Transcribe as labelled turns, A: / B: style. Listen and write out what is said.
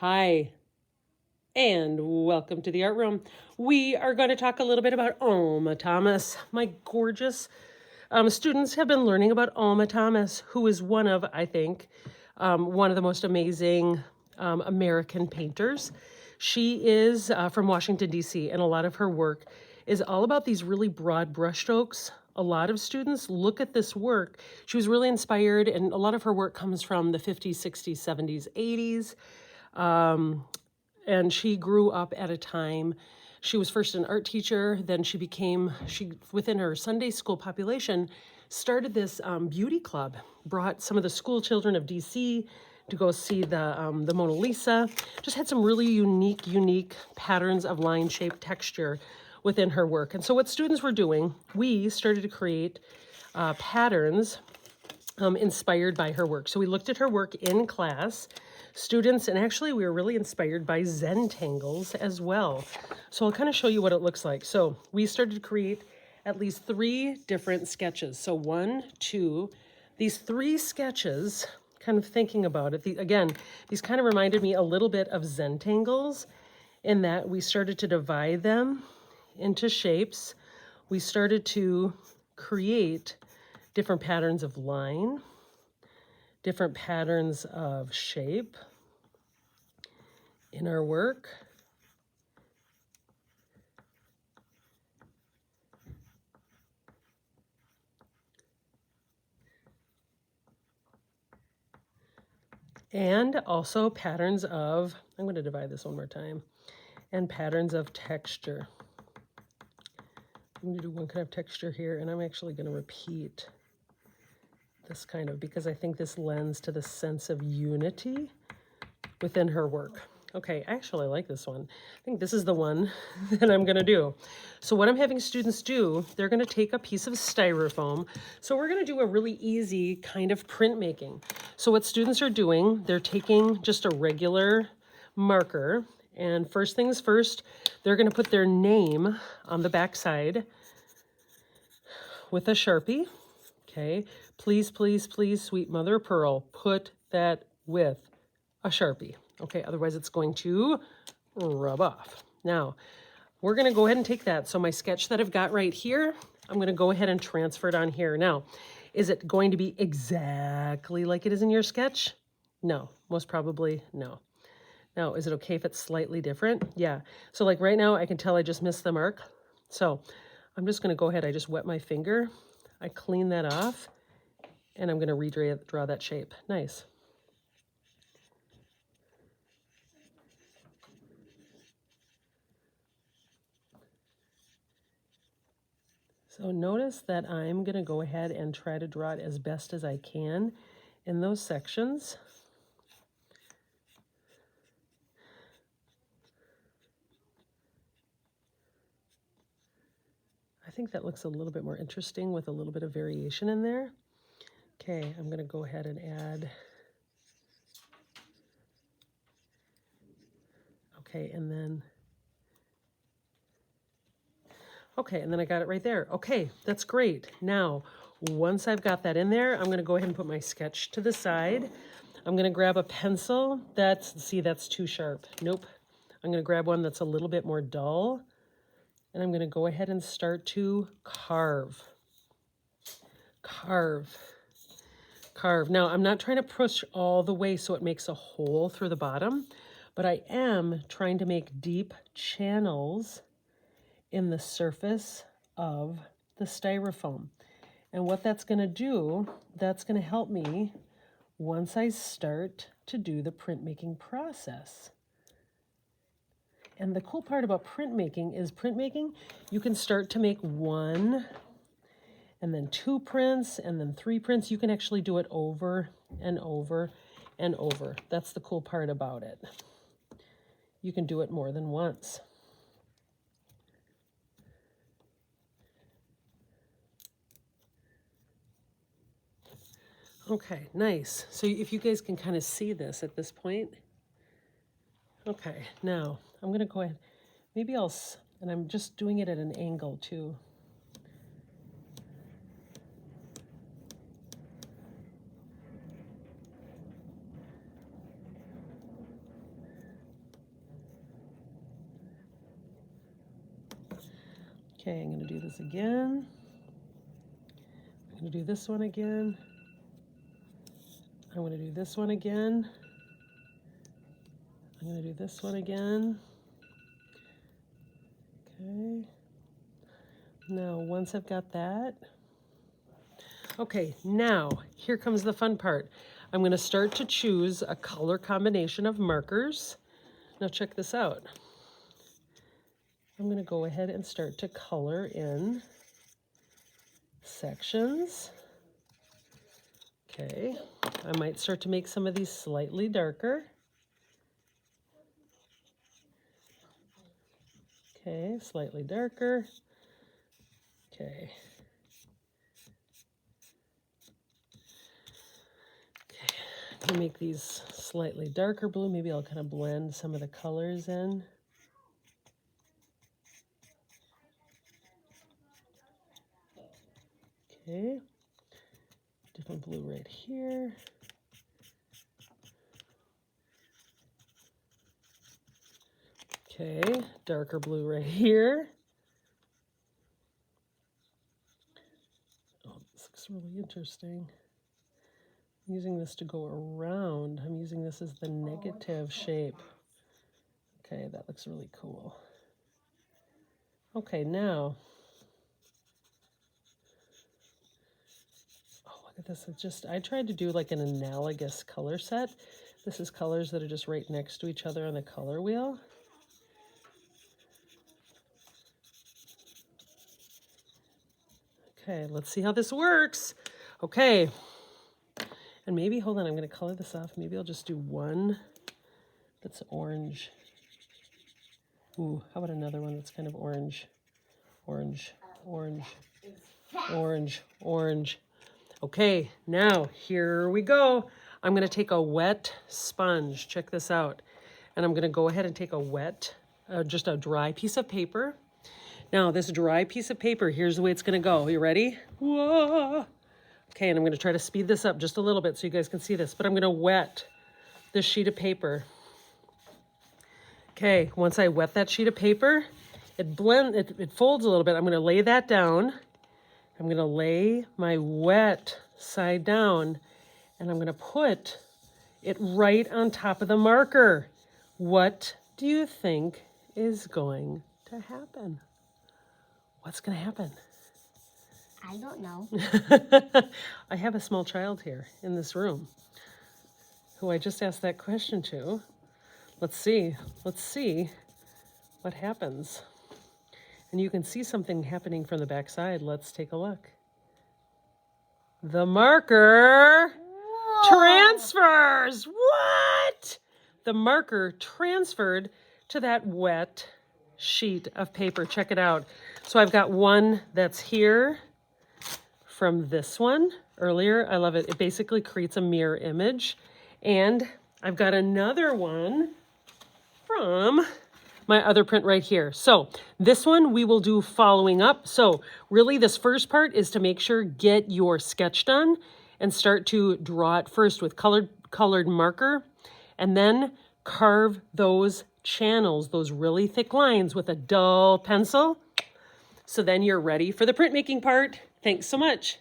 A: Hi, and welcome to the art room. We are going to talk a little bit about Alma Thomas. My gorgeous students have been learning about Alma Thomas, who is one of, I think, one of the most amazing American painters. She is from Washington, D.C., and a lot of her work is all about these really broad brushstrokes. A lot of students look at this work. She was really inspired, and a lot of her work comes from the 50s, 60s, 70s, 80s. And she grew up at a time, she was first an art teacher, then she within her Sunday school population, started this beauty club, brought some of the school children of DC to go see the Mona Lisa, just had some really unique patterns of line, shape, texture within her work. And so what students were doing, we started to create patterns inspired by her work. So we looked at her work in class, students, and actually we were really inspired by Zentangles as well. So I'll kind of show you what it looks like. So we started to create at least 3 different sketches. So 1, 2, these 3 sketches, kind of thinking about it. Again, these kind of reminded me a little bit of Zentangles in that we started to divide them into shapes. We started to create different patterns of line, different patterns of shape in our work. And also patterns of, I'm going to divide this one more time, and patterns of texture. I'm going to do one kind of texture here, and I'm actually going to repeat this kind of, because I think this lends to the sense of unity within her work. Okay, I actually like this one. I think this is the one that I'm going to do. So what I'm having students do, they're going to take a piece of styrofoam. So we're going to do a really easy kind of printmaking. So what students are doing, they're taking just a regular marker, and first things first, they're going to put their name on the back side with a Sharpie. Okay, please, please, please, sweet mother of pearl, put that with a Sharpie. Okay, otherwise it's going to rub off. Now, we're going to go ahead and take that. So my sketch that I've got right here, I'm going to go ahead and transfer it on here. Now, is it going to be exactly like it is in your sketch? No, most probably no. Now, is it okay if it's slightly different? Yeah. So like right now, I can tell I just missed the mark. So I'm just going to go ahead. I just wet my finger. I clean that off, and I'm going to redraw that shape. Nice. So notice that I'm going to go ahead and try to draw it as best as I can in those sections. I think that looks a little bit more interesting with a little bit of variation in there. Okay, I'm going to go ahead and add. Okay, and then I got it right there. Okay, that's great. Now, once I've got that in there, I'm going to go ahead and put my sketch to the side. I'm going to grab a pencil. See, that's too sharp. Nope. I'm going to grab one that's a little bit more dull, and I'm going to go ahead and start to carve. Carve. Now, I'm not trying to push all the way so it makes a hole through the bottom, but I am trying to make deep channels in the surface of the styrofoam. And what that's going to do, that's going to help me once I start to do the printmaking process. And the cool part about printmaking is you can start to make 1 and then 2 prints and then 3 prints. You can actually do it over and over and over. That's the cool part about it. You can do it more than once. Okay, nice. So if you guys can kind of see this at this point. Okay, now I'm going to go ahead. Maybe and I'm just doing it at an angle too. Okay, I'm going to do this again. I'm going to do this one again. I'm going to do this one again. I'm going to do this one again. Okay. Now, once I've got that, okay, now here comes the fun part. I'm going to start to choose a color combination of markers. Now check this out. I'm going to go ahead and start to color in sections. Okay, I might start to make some of these slightly darker. Okay, slightly darker. Okay. Okay, I'm gonna make these slightly darker blue. Maybe I'll kind of blend some of the colors in. Okay, different blue right here. Okay, darker blue right here. Oh, this looks really interesting. I'm using this to go around. I'm using this as the negative shape. Okay, that looks really cool. Okay, now. Oh, look at this. I tried to do like an analogous color set. This is colors that are just right next to each other on the color wheel. Okay, let's see how this works. Okay, and maybe, hold on, I'm going to color this off. Maybe I'll just do one that's orange. Ooh, how about another one that's kind of orange? Orange, orange, orange, orange. Okay, now here we go. I'm going to take a wet sponge. Check this out. And I'm going to go ahead and take a wet, just a dry piece of paper. Now, this dry piece of paper, here's the way it's going to go. You ready? Whoa. Okay, and I'm going to try to speed this up just a little bit so you guys can see this. But I'm going to wet this sheet of paper. Okay, once I wet that sheet of paper, it folds a little bit. I'm going to lay that down. I'm going to lay my wet side down, and I'm going to put it right on top of the marker. What do you think is going to happen? What's going to happen?
B: I don't know.
A: I have a small child here in this room who I just asked that question to. Let's see what happens. And you can see something happening from the back side. Let's take a look. The marker transfers. What? The marker transferred to that wet sheet of paper. Check it out. So I've got one that's here from this one earlier. I love it. It basically creates a mirror image. And I've got another one from my other print right here. So this one we will do following up. So really this first part is to make sure, get your sketch done and start to draw it first with colored marker, and then carve those channels, those really thick lines with a dull pencil. So then you're ready for the printmaking part. Thanks so much.